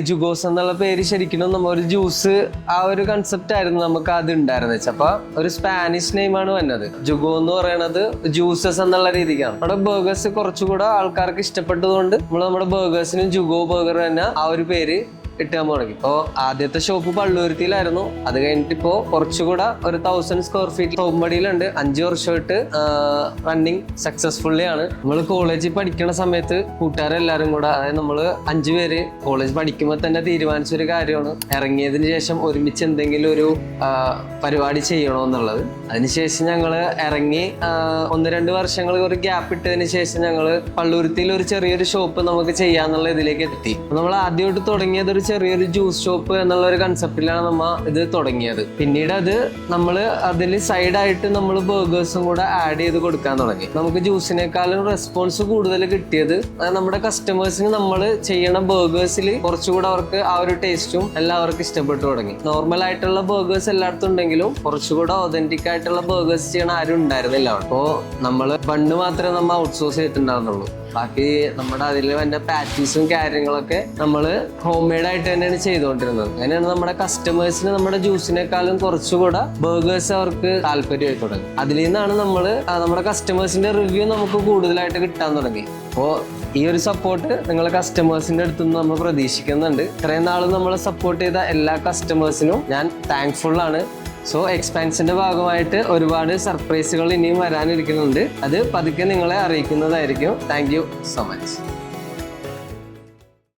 ജുഗോസ് എന്നുള്ള പേര് ശരിക്കും നമ്മ ഒരു ജ്യൂസ് ആ ഒരു കൺസെപ്റ്റ് ആയിരുന്നു നമുക്ക് അത് ഉണ്ടായിരുന്നത്. അപ്പൊ ഒരു സ്പാനിഷ് നെയിമാണ് വന്നത്. ജുഗോ എന്ന് പറയുന്നത് ജ്യൂസസ് എന്നുള്ള രീതിക്കാണ്. നമ്മുടെ ബർഗേഴ്സ് കുറച്ചുകൂടെ ആൾക്കാർക്ക് ഇഷ്ടപ്പെട്ടതുകൊണ്ട് നമ്മൾ നമ്മുടെ ബർഗേഴ്സിനും ജുഗോ ബർഗർ തന്നെ ആ ഒരു പേര് ഇട്ടാൻ തുടങ്ങി. ഇപ്പോ ആദ്യത്തെ ഷോപ്പ് പള്ളുരുത്തിയിലായിരുന്നു. അത് കഴിഞ്ഞിട്ട് ഇപ്പോ കുറച്ചുകൂടെ ഒരു 1000 സ്ക്വയർ ഫീറ്റ് തോമ്പടിയിലുണ്ട്. 5 വർഷമായിട്ട് റണ്ണിങ് സക്സസ്ഫുള്ളി ആണ്. നമ്മൾ കോളേജിൽ പഠിക്കുന്ന സമയത്ത് കൂട്ടുകാരെല്ലാരും കൂടെ, അതായത് നമ്മള് 5 പേര് കോളേജ് പഠിക്കുമ്പോൾ തന്നെ തീരുമാനിച്ചൊരു കാര്യമാണ് ഇറങ്ങിയതിന് ശേഷം ഒരുമിച്ച് എന്തെങ്കിലും ഒരു പരിപാടി ചെയ്യണമെന്നുള്ളത്. അതിനുശേഷം ഞങ്ങള് ഇറങ്ങി 1-2 വർഷങ്ങൾ ഒരു ഗ്യാപ്പ് ഇട്ടതിന് ശേഷം ഞങ്ങള് പള്ളുരുത്തിയിൽ ഒരു ചെറിയൊരു ഷോപ്പ് നമുക്ക് ചെയ്യാന്നുള്ള ഇതിലേക്ക് എത്തി. നമ്മൾ ആദ്യമായിട്ട് തുടങ്ങിയത് ഒരു ചെറിയൊരു ജ്യൂസ് ഷോപ്പ് എന്നുള്ള ഒരു കൺസെപ്റ്റിലാണ് നമ്മ ഇത് തുടങ്ങിയത്. പിന്നീട് അത് നമ്മള് അതിൽ സൈഡായിട്ട് നമ്മൾ ബർഗേഴ്സും കൂടെ ആഡ് ചെയ്ത് കൊടുക്കാൻ തുടങ്ങി. നമുക്ക് ജ്യൂസിനേക്കാളും റെസ്പോൺസ് കൂടുതൽ കിട്ടിയത് നമ്മുടെ കസ്റ്റമേഴ്സിന് നമ്മൾ ചെയ്യണ ബർഗേഴ്സിൽ കുറച്ചുകൂടെ അവർക്ക് ആ ഒരു ടേസ്റ്റും എല്ലാവർക്കും ഇഷ്ടപ്പെട്ടു തുടങ്ങി. നോർമൽ ആയിട്ടുള്ള ബർഗേഴ്സ് എല്ലായിടത്തും ഉണ്ടെങ്കിലും കുറച്ചുകൂടെ ഒതന്റിക് ആയിട്ടുള്ള ബർഗേഴ്സ് ചെയ്യണ ആരും ഉണ്ടായിരുന്നില്ല. അപ്പോൾ നമ്മൾ ബണ്ണ് മാത്രമേ നമ്മൾ ഔട്ട്സോഴ്സ് ചെയ്തിട്ടുണ്ടായിരുന്നുള്ളൂ. ബാക്കി നമ്മുടെ അതിൽ വന്ന പാറ്റീസും കാര്യങ്ങളൊക്കെ നമ്മൾ ഹോം മെയ്ഡ് ആയിട്ട് തന്നെയാണ് ചെയ്തുകൊണ്ടിരുന്നത്. അങ്ങനെയാണ് നമ്മുടെ കസ്റ്റമേഴ്സിന് നമ്മുടെ ജ്യൂസിനേക്കാളും കുറച്ചുകൂടെ ബർഗേഴ്സ് അവർക്ക് താല്പര്യമായി തുടങ്ങി. അതിൽ നിന്നാണ് നമ്മുടെ കസ്റ്റമേഴ്സിന്റെ റിവ്യൂ നമുക്ക് കൂടുതലായിട്ട് കിട്ടാൻ തുടങ്ങി. അപ്പോൾ ഈ ഒരു സപ്പോർട്ട് നിങ്ങളെ കസ്റ്റമേഴ്സിന്റെ അടുത്ത് നിന്ന് നമ്മൾ പ്രതീക്ഷിക്കുന്നുണ്ട്. ഇത്രയും നാളും നമ്മളെ സപ്പോർട്ട് ചെയ്ത എല്ലാ കസ്റ്റമേഴ്സിനും ഞാൻ താങ്ക്ഫുൾ ആണ്. സോ എക്സ്പാൻഷന്റെ ഭാഗമായിട്ട് ഒരുപാട് സർപ്രൈസുകൾ ഇനിയും വരാനിരിക്കുന്നുണ്ട്. അത് പതുക്കെ നിങ്ങളെ അറിയിക്കുന്നതായിരിക്കും. Thank you so much.